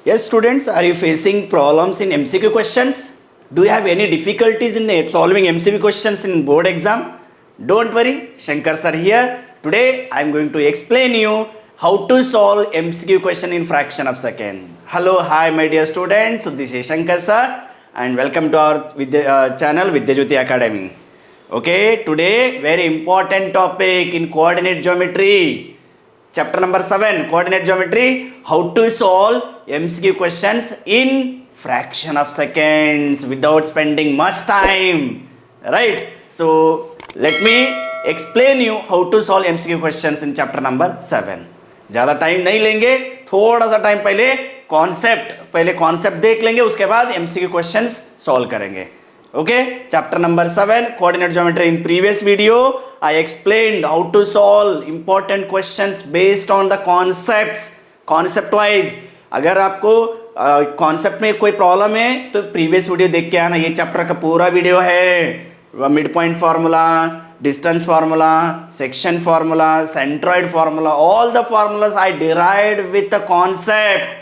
Yes, students, are you facing problems in MCQ questions? Do you have any difficulties in solving MCQ questions in board exam? Don't worry, Shankar sir here. Today I am going to explain you how to solve MCQ question in fraction of second. Hello, hi my dear students. This is Shankar sir and welcome to our channel Vidyajyoti Academy. Okay, today very important topic in coordinate geometry. Chapter number 7, coordinate geometry, how to solve MCQ questions in fraction of seconds without spending much time, right? So let me explain you how to solve MCQ questions in chapter number 7. ज़्यादा time नहीं लेंगे, थोड़ा सा time पहले concept देख लेंगे, उसके बाद MCQ questions solve करेंगे. Okay, chapter number 7, coordinate geometry. In previous video I explained how to solve important questions based on the concept wise. अगर आपको कॉन्सेप्ट में कोई प्रॉब्लम है तो प्रीवियस वीडियो देख के आना. ये चैप्टर का पूरा वीडियो है. Mid point formula, distance formula, section formula, centroid formula, all the formulas I derived with the concept.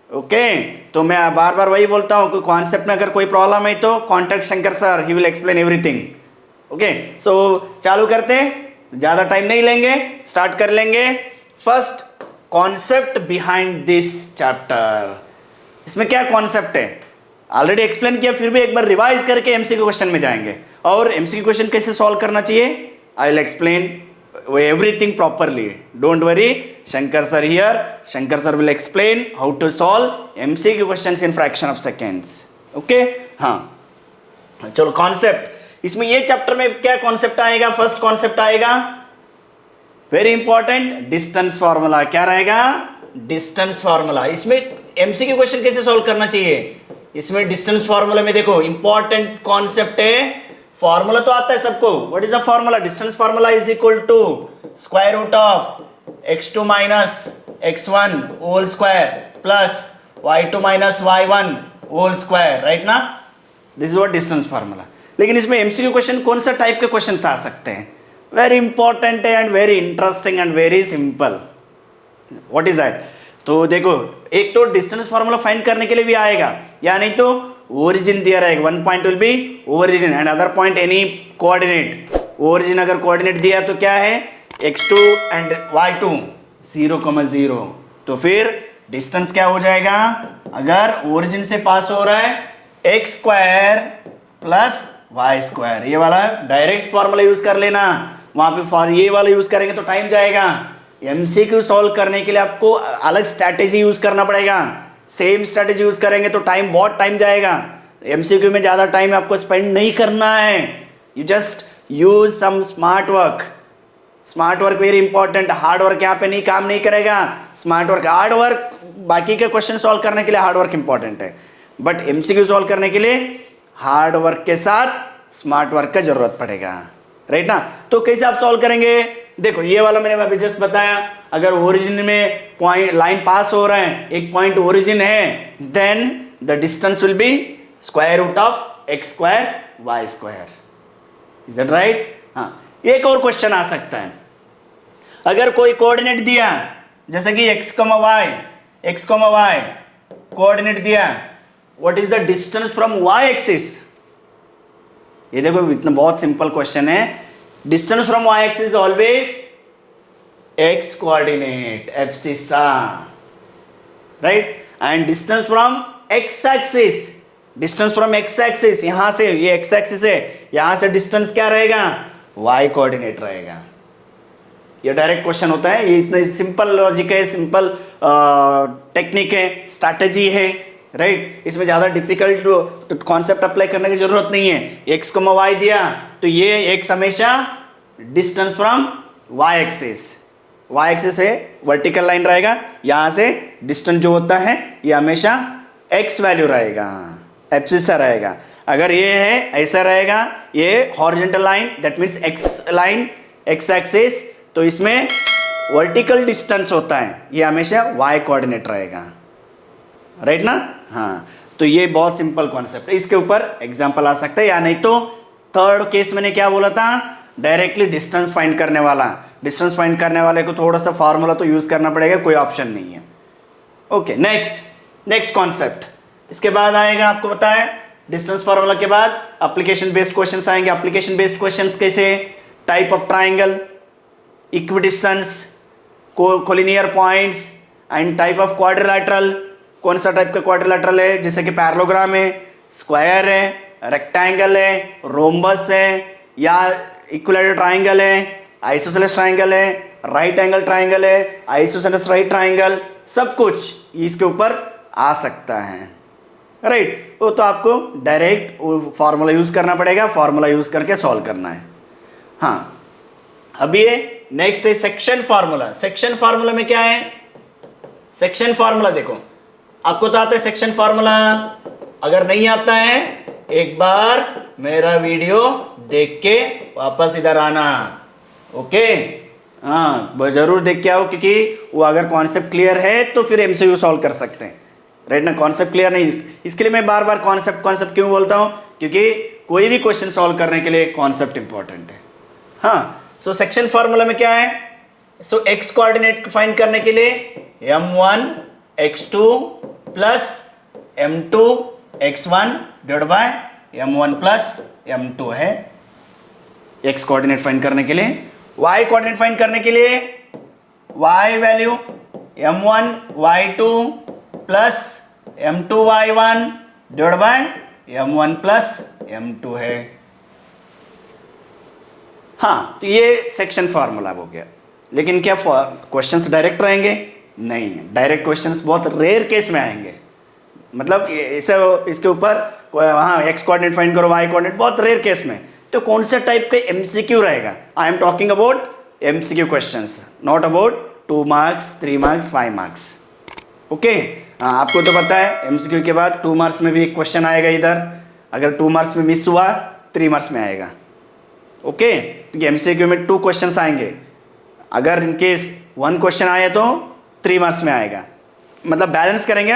Okay, तो मैं बार बार वही बोलता हूँ कि कॉन्सेप्ट में अगर कोई प्रॉब्लम है तो contact Shankar sir, he will explain everything. Okay, so चालू करते हैं, ज़्यादा टाइम नहीं लेंगे, स्टार्ट कर लेंगे. First concept behind this chapter. इसमें क्या कॉन्सेप्ट है ऑलरेडी एक्सप्लेन किया, फिर भी एक बार रिवाइज करके एमसीक्यू क्वेश्चन में जाएंगे. और एमसीक्यू क्वेश्चन कैसे सॉल्व करना चाहिए, I will explain everything properly. Don't worry, Shankar sir here. Shankar sir will explain how to solve MCQ questions in fraction of seconds. Okay? हाँ, चलो कॉन्सेप्ट. इसमें ये चैप्टर में क्या कॉन्सेप्ट आएगा? फर्स्ट कॉन्सेप्ट आएगा वेरी इंपॉर्टेंट, डिस्टेंस फार्मूला. क्या रहेगा? Distance formula. इसमें एमसीक्यू क्वेश्चन कैसे सॉल्व करना चाहिए? इसमें डिस्टेंस फार्मूला में देखो इंपॉर्टेंट कॉन्सेप्ट है. फॉर्मूला तो आता है सबको. What is the formula? Distance formula is equal to square root of x2 minus x1 whole square plus y2 minus y1 whole square, right ना? This is what distance formula. लेकिन इसमें MCQ question कौन सा type के question आ सकते हैं? Very important है and very interesting and very simple. What is that? तो देखो, एक तो डिस्टेंस फॉर्मूला फाइंड करने के लिए भी आएगा, या नहीं तो ओरिजिन दिया रहेगा. One point will be origin and other point any coordinate. Origin अगर कोऑर्डिनेट दिया तो क्या है? x2 and y2 0,0. तो फिर डिस्टेंस क्या हो जाएगा? अगर ओरिजिन से पास हो रहा है x square plus y square, ये वाला डायरेक्ट फॉर्मूला यूज कर लेना. वहां पे ये वाला यूज करेंगे तो टाइम जाएगा. एमसीक्यू सॉल्व करने के लिए आपको अलग स्ट्रैटेजी यूज करना पड़ेगा. सेम स्ट्रैटेजी यूज करेंगे तो बहुत टाइम जाएगा. एमसीक्यू में ज़्यादा टाइम आपको स्पेंड नहीं करना है. You just use some smart work. Smart work very important. Hard work यहाँ पे नहीं काम नहीं करेगा. स्मार्ट वर्क, हार्ड वर्क बाकी के क्वेश्चन सॉल्व करने के लिए हार्ड वर्क इंपॉर्टेंट है, बट एमसीक्यू सॉल्व करने के लिए हार्ड वर्क के साथ स्मार्ट वर्क का जरूरत पड़ेगा, राइट ना? तो कैसे आप सॉल्व करेंगे? देखो, ये वाला मैंने अभी जस्ट बताया. अगर ओरिजिन में पॉइंट लाइन पास हो रहा है, एक पॉइंट ओरिजिन है, then the distance will be square root of x square y square. Is that right? हाँ. एक और क्वेश्चन आ सकता है. अगर कोई कोऑर्डिनेट दिया, जैसे कि x, y कोऑर्डिनेट दिया, what is the distance from y axis? ये देखो, इतना बहुत सिंपल क्वेश्चन है. Distance from y axis always x coordinate abscissa, right? And distance from x axis, distance from x axis, यहां से, ये x एक्सिस है, यहां से डिस्टेंस क्या रहेगा? y कोऑर्डिनेट रहेगा. ये डायरेक्ट क्वेश्चन होता है. ये इतना सिंपल लॉजिक है, सिंपल टेक्निक है, स्ट्रैटेजी है, राइट? इसमें ज़्यादा डिफिकल्ट कॉन्सेप्ट अप्लाई करने की जरूरत नहीं है. x, y दिया तो ये x हमेशा डिस्टेंस फ्रॉम y एक्सिस है, वर्टिकल लाइन रहेगा. यहाँ से डिस्टेंस जो होता है ये हमेशा x वैल्यू रहेगा, एब्सिसा रहेगा. अगर ये है ऐसा रहेगा, ये horizontal line, that means x line, x axis, तो इसमें वर्टिकल डिस्टेंस होता है, ये हमेशा y कोऑर्डिनेट रहेगा, राइट ना? हाँ. तो ये बहुत सिंपल कॉन्सेप्ट है. इसके ऊपर एग्जांपल आ सकता है, या नहीं तो थर्ड केस मैंने क्या बोला था? डायरेक्टली डिस्टेंस फाइंड करने वाला. डिस्टेंस फाइंड करने वाले को थोड़ा सा फार्मूला तो यूज करना पड़ेगा, कोई ऑप्शन नहीं है. ओके, नेक्स्ट नेक्स्ट कॉन्सेप्ट, इसके बाद आएगा, आपको पता है डिस्टेंस फार्मूला के बाद एप्लीकेशन बेस्ड क्वेश्चंस आएंगे। एप्लीकेशन बेस्ड क्वेश्चंस कैसे, type of triangle, equidistance, collinear points and type of quadrilateral. कौन सा टाइप का क्वाड्रिलेटरल है, जैसे कि पैरेललोग्राम है, स्क्वायर है, रेक्टेंगल है, रोम्बस है, या इक्विलैटरल ट्राइंगल है, आइसोसेलेस ट्राइंगल है, राइट एंगल ट्राइंगल है, आइसोसेलेस राइट ट्राइंगल, सब कुछ इसके ऊपर आ सकता है, राइट। वो तो आपको डायरेक्ट फार्मूला यूज करना पड़ेगा, फार्मूला यूज करके सॉल्व करना है। हाँ, अब ये नेक्स्ट है सेक्शन फार्मूला। सेक्शन फार्मूला में क्या है, सेक्शन फार्मूला देखो, आपको तो आता है सेक्शन फार्मूला, अगर नहीं आता है एक बार मेरा वीडियो देख के वापस इधर आना, ओके। हाँ, जरूर देख के आओ, क्योंकि वो अगर कॉन्सेप्ट क्लियर है तो फिर एमसीक्यू सॉल्व कर सकते हैं, राइट ना। कॉन्सेप्ट क्लियर नहीं, इसके लिए मैं बार बार कॉन्सेप्ट क्यों बोलता हूँ, क्योंकि कोई भी क्वेश्चन सॉल्व करने के लिए कॉन्सेप्ट इंपॉर्टेंट है। हाँ, सो सेक्शन फार्मूला में क्या है, सो एक्स कोऑर्डिनेट फाइंड करने के लिए m1 x2 plus m2 x1 divide by m1 plus m2 है एक्स कोऑर्डिनेट फाइंड करने के लिए। y कोऑर्डिनेट फाइंड करने के लिए y value m1 y2 plus m2 y1 divide by m1 plus m2 है। हाँ, तो ये सेक्शन फार्मूला हो गया। लेकिन क्या क्वेश्चंस डायरेक्ट रहेंगे? नहीं, डायरेक्ट क्वेश्चंस बहुत रेयर केस में आएंगे। मतलब इसे इसके ऊपर हाँ एक्स कोऑर्डिनेट फाइंड करो, वाई कोऑर्डिनेट, बहुत रेयर केस में। तो कौन सा टाइप का एमसीक्यू रहेगा? I am talking about MCQ questions, not about 2 marks 3 marks 5 marks, okay. आपको तो पता है एमसीक्यू के बाद 2 मार्क्स में भी एक क्वेश्चन आएगा इधर, अगर 2 मार्क्स में मिस हुआ 3 मार्क्स में आएगा, ओके। क्योंकि एमसीक्यू में 2 क्वेश्चंस आएंगे, अगर इनकेस 1 क्वेश्चन आए तो 3 मार्क्स में आएगा, मतलब बैलेंस करेंगे।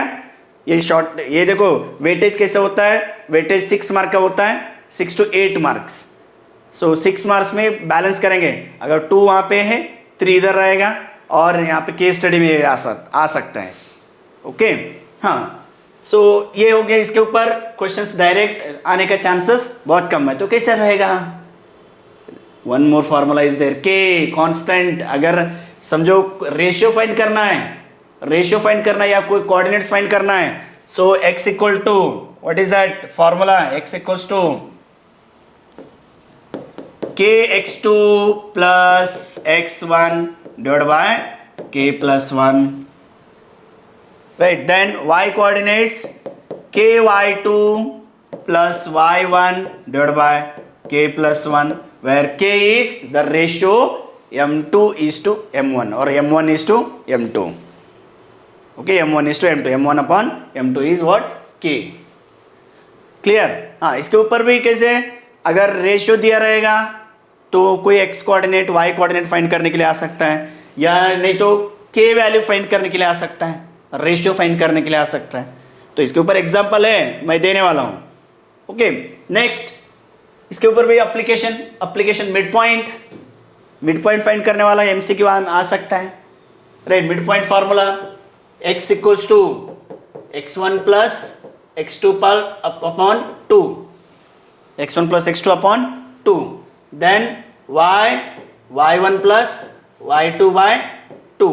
ये शॉर्ट, ये देखो वेटेज कैसे होता है, वेटेज 6 मार्क का होता है, 6 to 8 मार्क्स। सो 6 मार्क्स में बैलेंस करेंगे, अगर 2 वहाँ पे है 3 इधर रहेगा, और यहाँ पे केस स्टडी में आ सकता है, ओके। हाँ, सो ये हो गया, इसके ऊपर क्वेश्चंस डायरेक्ट आने का चांसेस बहुत कम है। तो कैसे रहेगा? One more formula is there, k constant. अगर समझो रेशियो फाइंड करना है, रेशियो फाइंड करना है या कोई कोऑर्डिनेट्स फाइंड करना है, so x equal to what is that formula, x equals to kx2 plus x1 divide by k plus 1, right. Then y coordinates ky2 plus y1 divide by k plus 1, where k is the ratio m2 is to m1 or m1 is to m2, okay, m1 is to m2, m1 upon m2 is what, k, clear. हाँ, इसके ऊपर भी कैसे, अगर ratio दिया रहेगा तो कोई x coordinate y coordinate find करने के लिए आ सकता है, या नहीं तो k वैल्यू फाइंड करने के लिए आ सकता है, रेशियो फाइंड करने के लिए आ सकता है। तो इसके ऊपर एग्जांपल है, मैं देने वाला हूँ, ओके। नेक्स्ट, इसके ऊपर भी एप्लीकेशन मिड पॉइंट फाइंड करने वाला एमसीक्यू आ सकता है, right. Mid point formula x equals to x1 plus x2 upon 2, x1 plus x2 upon 2, then y1 plus y2 by 2,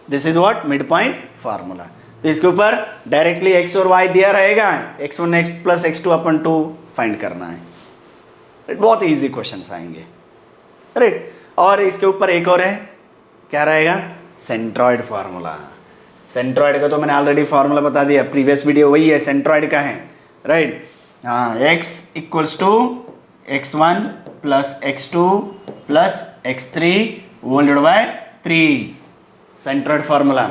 this is what mid point formula. तो इसके ऊपर directly x और y दिया रहेगा, x1 x plus x2 upon 2 find करना है, बहुत easy questions आएंगे, राइट। और इसके ऊपर एक और है, क्या रहेगा, सेंट्रॉइड फार्मूला। सेंट्रॉइड का तो मैंने ऑलरेडी फार्मूला बता दिया, प्रीवियस वीडियो वही है, सेंट्रॉइड का है, राइट। हाँ, x equals to x1 plus x2 plus x3 whole divide by 3, centroid formula.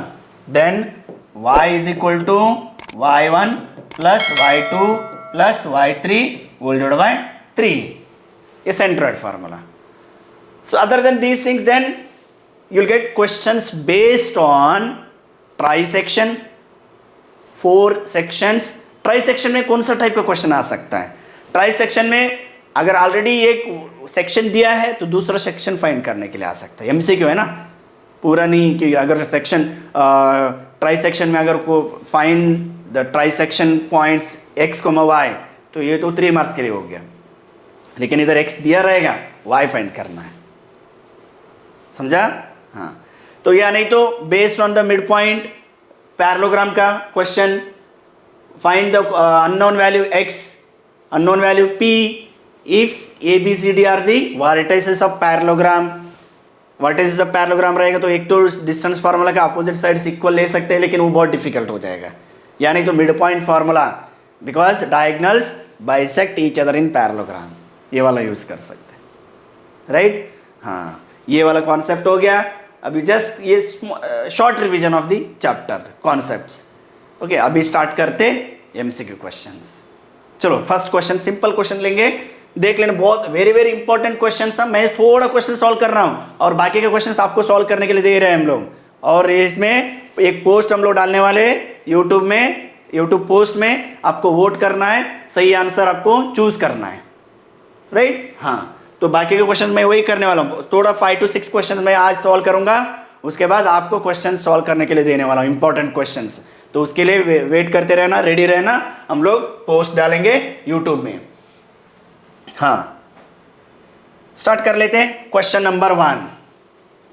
Then y is equal to y1 plus y2 plus y3 whole divide by 3, ये centroid formula. So other than these things, then you'll get questions based on trisection, 4 sections। Trisection में कौन सा type का question आ सकता है? Trisection में अगर already एक सेक्शन दिया है तो दूसरा सेक्शन फाइंड करने के लिए आ सकता है, एमसीक्यू है ना। पूरा नहीं कि अगर सेक्शन ट्राई सेक्शन में अगर को find the try section points x, y, तो ये तो 3 मार्क्स के लिए हो गया, लेकिन इधर x दिया रहेगा, y फाइंड करना है, समझा? हाँ, तो या नहीं तो based on the mid point parallelogram का question, find the unknown value x, unknown value p if a b c d are the vertices of parallelogram. Vertices of parallelogram रहेगा तो एक तो डिस्टेंस फार्मूला का अपोजिट साइड्स इक्वल ले सकते हैं, लेकिन वो बहुत डिफिकल्ट हो जाएगा, यानी तो mid point formula, because diagonals bisect each other in parallelogram, ये वाला यूज कर सकते हैं, राइट? हाँ, ये वाला कॉन्सेप्ट हो गया। अभी जस्ट ये short revision of the chapter concepts. Okay, अभी स्टार्ट करते एमसीक्यू क्वेश्चंस। चलो फर्स्ट क्वेश्चन, सिंपल क्वेश्चन लेंगे, देख लेना, बहुत वेरी वेरी इंपॉर्टेंट क्वेश्चन है। मैं थोड़ा क्वेश्चन सॉल्व कर रहा हूँ और बाकी के क्वेश्चन आपको सॉल्व करने के लिए दे रहे हैं हम लोग, और इसमें एक पोस्ट हम लोग डालने वाले यूट्यूब में, यूट्यूब पोस्ट में आपको वोट करना है, सही आंसर आपको चूज करना है, राइट? हाँ, तो बाकी के क्वेश्चन मैं वही करने वाला हूँ, थोड़ा 5 to 6 क्वेश्चन मैं आज सॉल्व करूंगा, उसके बाद आपको क्वेश्चन सॉल्व करने के लिए देने वाला हूँ, इंपॉर्टेंट क्वेश्चंस। तो उसके लिए वेट करते रहना, रेडी रहना, हम लोग पोस्ट डालेंगे यूट्यूब में। हाँ, स्टार्ट कर लेते हैं। Question number 1,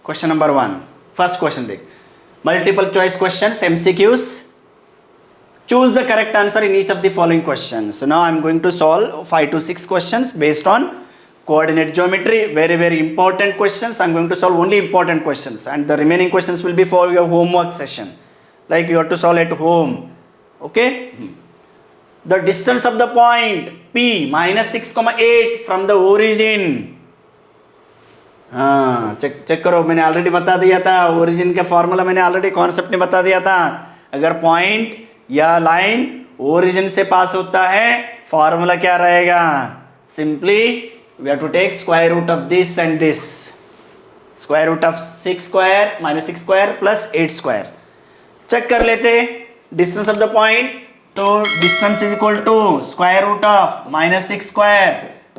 question number 1, first question देख, multiple choice question, MCQs. Choose the correct answer in each of the following questions. So now I am going to solve 5 to 6 questions based on coordinate geometry. Very very important questions. I am going to solve only important questions, and the remaining questions will be for your homework session, like you have to solve at home. Okay. The distance of the point P minus 6,8 from the origin. हाँ, check करो, मैंने already बता दिया था, origin का formula मैंने already concept में बता दिया था। अगर पॉइंट या लाइन ओरिजिन से पास होता है, फॉर्मूला क्या रहेगा? Simply we have to take square root of this and this, square root of 6 square minus 6 square plus 8 square. Check कर लेते डिस्टेंस ऑफ द पॉइंट, तो distance is equal to square root of minus 6 square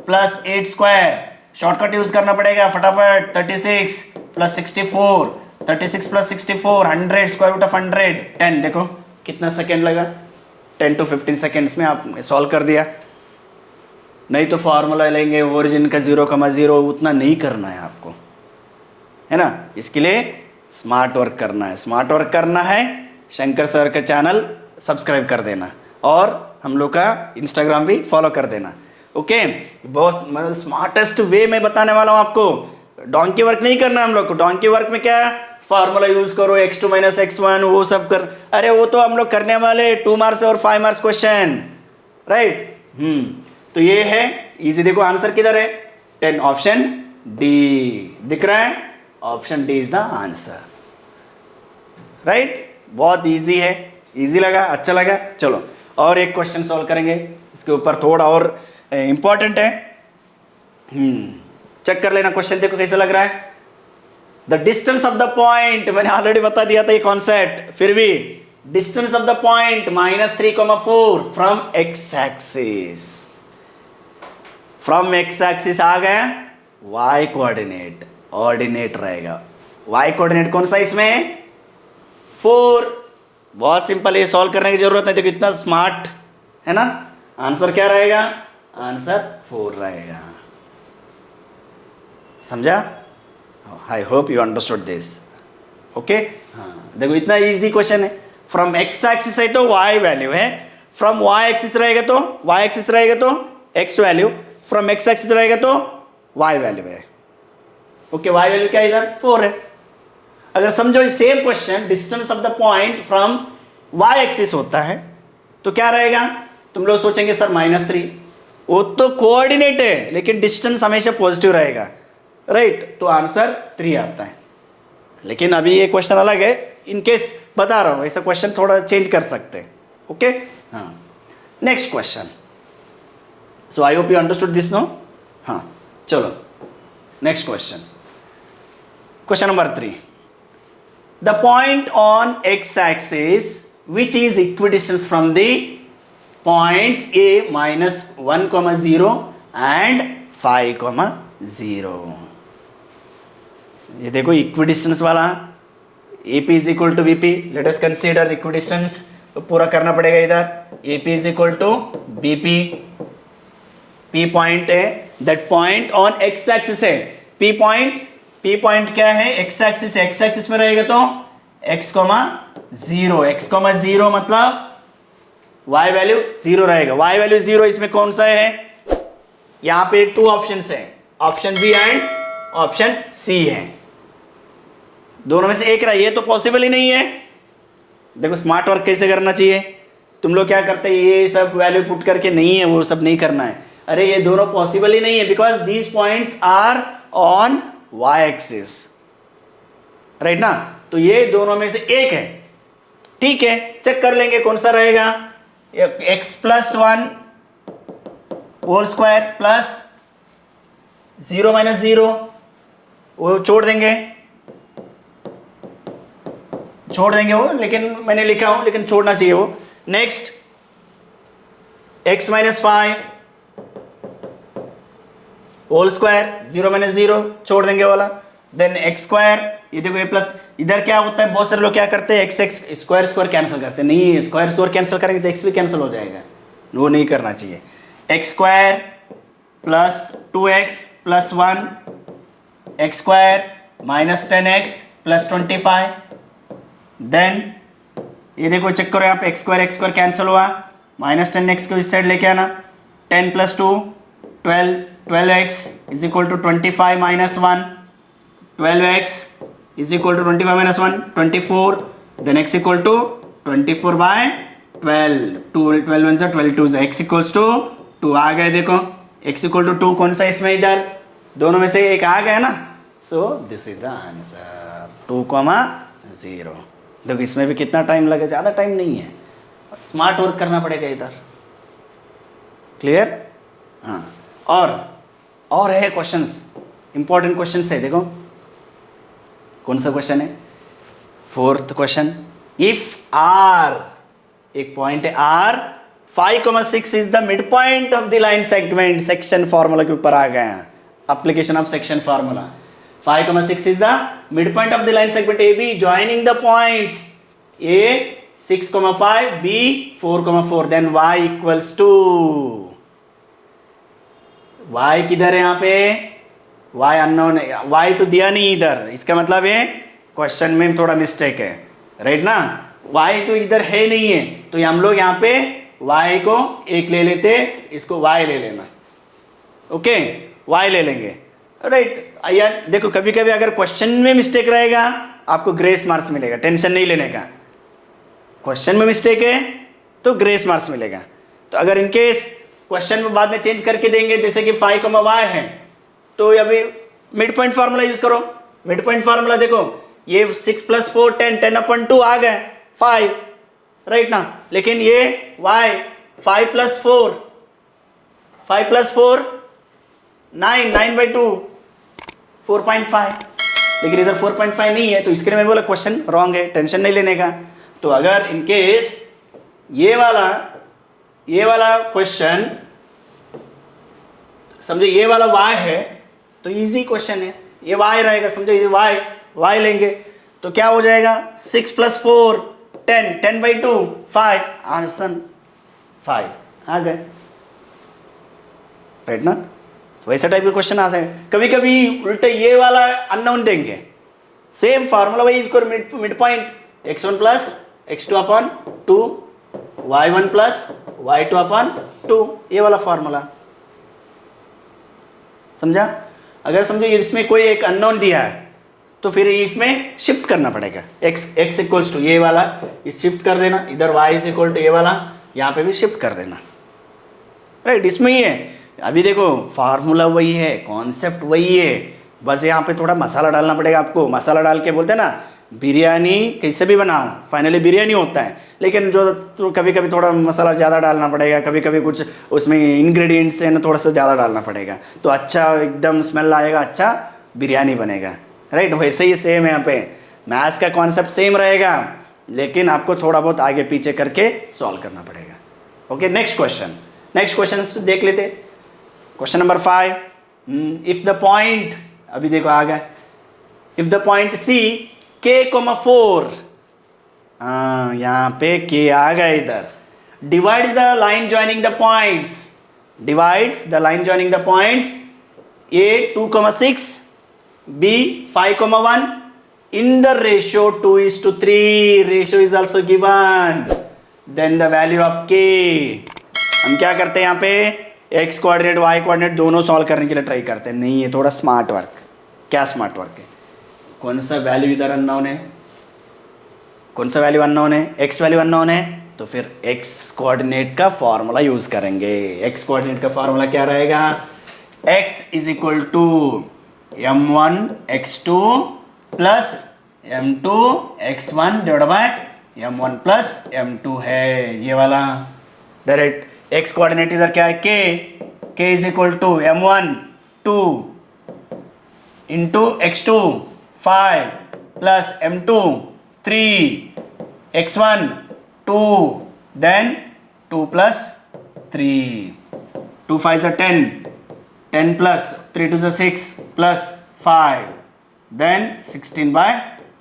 plus 8 square. Shortcut use करना पड़ेगा फटाफट, 36 plus 64, 36 plus 64 100, square root of 100 10। देखो कितना second लगा, 10 to 15 seconds में आप सॉल्व कर दिया। नहीं तो फॉर्मूला लेंगे ओरिजिन का 0,0, उतना नहीं करना है आपको, है ना? इसके लिए स्मार्ट वर्क करना है, स्मार्ट वर्क करना है। शंकर सर का चैनल सब्सक्राइब कर देना और हम लोग का इंस्टाग्राम भी फॉलो कर देना। ओके, बहुत मतलब स्मार्टेस्ट वे में बताने वाला हूँ आपको। डोंकी वर्क नहीं करना हम लोग को। डोंकी वर्क में क्या, फार्मूला यूज करो, x2 माइनस x1, वो सब कर, अरे वो तो हम लोग करने वाले 2 मार्क्स और 5 मार्क्स क्वेश्चन, राइट? तो ये है इजी। देखो आंसर किधर है, 10, ऑप्शन डी दिख रहा है, option D is the answer, right? बहुत इजी है, इजी लगा, अच्छा लगा। चलो और एक क्वेश्चन सॉल्व करेंगे, इसके ऊपर थोड़ा और इंपॉर्टेंट है। चेक कर लेना क्वेश्चन, देखो कैसा लग रहा है। The distance of the point, मैंने ऑलरेडी बता दिया था ये कॉन्सेप्ट, फिर भी distance of the point -3,4 from x axis. From x axis आ गया, वाई कोऑर्डिनेट, ऑर्डिनेट रहेगा। वाई कोऑर्डिनेट कौन सा इसमें? 4। बहुत सिंपल, ये सॉल्व करने की जरूरत नहीं, देखो इतना स्मार्ट है ना। आंसर क्या रहेगा? आंसर 4 रहेगा, समझा? I hope you understood this. Okay, हाँ देखो इतना इजी क्वेश्चन है। फ्रॉम एक्स एक्सिस है तो वाई वैल्यू है, फ्रॉम वाई एक्सिस रहेगा तो वाई एक्सिस रहेगा तो x value, from x axis रहेगा तो वाई वैल्यू है। ओके, वाई वैल्यू क्या इधर 4 है। अगर समझो same question distance of the point from y axis होता है तो क्या रहेगा? तुम लोग सोचेंगे सर -3, वो तो कोऑर्डिनेट है लेकिन डिस्टेंस हमेशा पॉजिटिव रहेगा, राइट? तो आंसर 3 आता है। लेकिन अभी ये क्वेश्चन अलग है, इन केस बता रहा हूँ, ऐसा क्वेश्चन थोड़ा चेंज कर सकते हैं। ओके, हाँ next question. So I hope you understood this no. हाँ चलो next question, question number 3। The point on X axis which is equidistance from the points A -1,0 and 5,0। ये देखो इक्विडिस्टेंस वाला AP is equal to BP, let us consider equidistance, तो पूरा करना पड़ेगा इधर। AP is equal to BP, P point है, that point on X axis है। P पॉइंट क्या है, एक्स एक्सिस है, एक्स एक्सिस में रहेगा तो x, 0 मतलब y वैल्यू 0 रहेगा, y वैल्यू 0 इसमें कौन सा है, यहाँ पे 2 ऑप्शंस हैं, option B and option C है, दोनों में से एक रहा, ये तो पॉसिबल ही नहीं है। देखो स्मार्ट वर्क कैसे करना चाहिए, तुम लोग क्या करते हैं, ये सब वैल्यू पुट करके नहीं है, वो सब नहीं करना है, अरे ये दोनों पॉसिबल ही नहीं है, because these points are on y axis, right ना, तो ये दोनों में से एक है, ठीक है, चेक कर लेंगे कौन सा रहेगा, x plus 1 whole square plus 0 minus 0, वो छोड़ देंगे वो, लेकिन मैंने लिखा हूं, लेकिन छोड़ना चाहिए वो। Next x minus 5 whole square 0 minus 0, छोड़ देंगे वाला। देन एक्स स्क्वायर, ये देखो ये प्लस, इधर क्या होता है, बहुत सारे लोग क्या करते हैं, एक्स स्क्वायर कैंसिल करते हैं, नहीं स्क्वायर कैंसिल करेंगे तो एक्स भी कैंसिल हो जाएगा, वो नहीं करना चाहिए। X square plus 2x plus 1, x square minus 10x plus 25, then ये देखो चेक करो, यहाँ पे एक्स स्क्वायर कैंसिल हुआ, माइनस 10x को इस साइड लेके आना, 10 plus 2 12x is equal to 25 minus 1, 12x is equal to 25 minus 1 24, then x equal to 24 by 12, 12 1 से 12 2 से x इक्वल्स टू 2 आ गए, देखो x इक्वल टू 2 कौन सा इसमें, इधर दोनों में से एक आ गया ना, so this is the answer 2,0। देखो इसमें भी कितना टाइम लगे, ज़्यादा टाइम नहीं है, स्मार्ट वर्क करना पड़ेगा इधर, क्लियर। हाँ, और है क्वेश्चंस, इंपॉर्टेंट क्वेश्चंस है, देखो कौन सा क्वेश्चन है, 4th क्वेश्चन, इफ r, एक पॉइंट है r 5,6 is the mid point of the line segment, section formula के ऊपर आ गए हैं, application of section formula, 5,6 is the midpoint of the line segment AB joining the points A 6,5, B 4,4, then y equals to, y किधर है यहाँ पे, y unknown है, y तो दिया नहीं इधर, इसका मतलब है क्वेश्चन में थोड़ा मिस्टेक है, राइट ना, y तो इधर है नहीं है, तो हम लोग यहाँ पे y को एक ले लेते, इसको y ले लेना, ओके y ले लेंगे, राइट। यार देखो कभी कभी अगर क्वेश्चन में मिस्टेक रहेगा आपको ग्रेस मार्क्स मिलेगा, टेंशन नहीं लेने का, क्वेश्चन में मिस्टेक है तो ग्रेस मार्क्स मिलेगा, तो अगर इनकेस क्वेश्चन में बाद में चेंज करके देंगे, जैसे कि 5,y है, तो अभी मिड पॉइंट फार्मूला यूज करो, मिड पॉइंट फार्मूला देखो, ये 6 प्लस 4 10/2 आ गए 5, राइट ना, लेकिन ये y 5 प्लस 4 9/2 4.5, लेकिन इधर 4.5 नहीं है, तो इसके लिए मैंने बोला क्वेश्चन रॉन्ग है, टेंशन नहीं लेने का। तो अगर इनकेस ये वाला क्वेश्चन समझो ये वाला y है तो इजी क्वेश्चन है, ये y रहेगा, समझो ये y लेंगे तो क्या हो जाएगा, 6 प्लस 4 10/2 5, आंसर 5 आ गए, राइट ना। वैसा टाइप के क्वेश्चन आ सकते, कभी कभी उल्टे ये वाला अननोन देंगे, सेम फार्मूला वही, इसको mid point x1 plus x2 upon 2 y1 plus y2 upon 2, ये वाला फार्मूला समझा। अगर समझो इसमें कोई एक अननोन दिया है तो फिर इसमें शिफ्ट करना पड़ेगा, x इक्वल्स टू ये वाला शिफ्ट कर देना, इधर y इज इक्वल टू ये वाला यहाँ पे भी शिफ्ट कर देना, राइट, इसमें ही है। अभी देखो फार्मूला वही है, कॉन्सेप्ट वही है, बस यहाँ पे थोड़ा मसाला डालना पड़ेगा आपको, मसाला डाल के बोलते हैं ना बिरयानी कैसे भी बनाओ फाइनली बिरयानी होता है, लेकिन जो तो कभी कभी थोड़ा मसाला ज़्यादा डालना पड़ेगा, कभी कभी कुछ उसमें इंग्रेडिएंट्स है ना थोड़ा सा ज़्यादा डालना पड़ेगा, तो अच्छा एकदम स्मेल आएगा, अच्छा बिरयानी बनेगा, राइट। वैसे ही सेम है यहाँ पे, मैथ्स का कॉन्सेप्ट सेम रहेगा, लेकिन आपको थोड़ा बहुत आगे पीछे करके सॉल्व करना पड़ेगा। ओके, नेक्स्ट क्वेश्चन देख लेते। Question number 5, if the point, अभी देखो आ गया, if the point C k,4, यहाँ पे k आ गया इधर. Divides the line joining the points. Divides the line joining the points. A 2,6, B 5,1. In the ratio 2:3. Ratio is also given. Then the value of k. हम क्या करते हैं यहाँ पे x कोऑर्डिनेट y कोऑर्डिनेट दोनों solve करने के लिए ट्राई करते हैं. नहीं, ये थोड़ा स्मार्ट वर्क. क्या स्मार्ट वर्क है? कौन सा वैल्यू इधर अननोन है, कौन सा वैल्यू अननोन है, x वैल्यू अननोन है, तो फिर x कोऑर्डिनेट का फॉर्मूला यूज करेंगे. x कोऑर्डिनेट का फॉर्मूला क्या रहेगा? x is equal to m1 x2 plus m2 x1 divide by m1 plus m2 है ये वाला. डायरेक्ट x कोऑर्डिनेट इधर क्या है? k is equal to m1 2 into x2 5 plus m2 3 x1 2 then 2 plus 3 2 5 is 10 10 plus 3 2 is 6 plus 5 then 16 by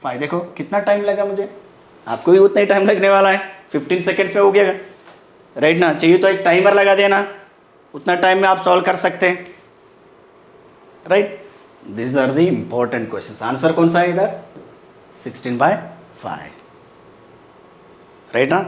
5. देखो कितना time लगा मुझे, आपको भी उतना ही टाइम लगने वाला है. 15 सेकेंड्स में हो गया राइट ना. चाहिए तो एक टाइमर लगा देना, उतना टाइम में आप सॉल्व कर सकते हैं right. This are the important questions. Answer कौन सा है इधर? 16 by 5 राइट ना.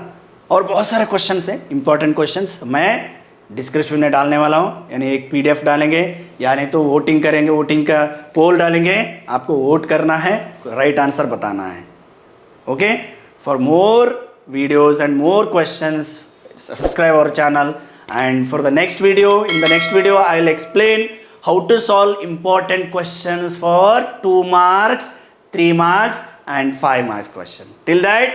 और बहुत सारे क्वेश्चंस हैं, इंपॉर्टेंट क्वेश्चंस. मैं डिस्क्रिप्शन में डालने वाला हूँ, यानी एक PDF डालेंगे या नहीं तो वोटिंग करेंगे, वोटिंग का पोल डालेंगे, आपको वोट करना है, राइट आंसर बताना है. Okay, for more videos and more questions subscribe our channel. And for the next video, in the next video I will explain how to solve important questions for 2 marks, 3 marks and 5 marks question. Till that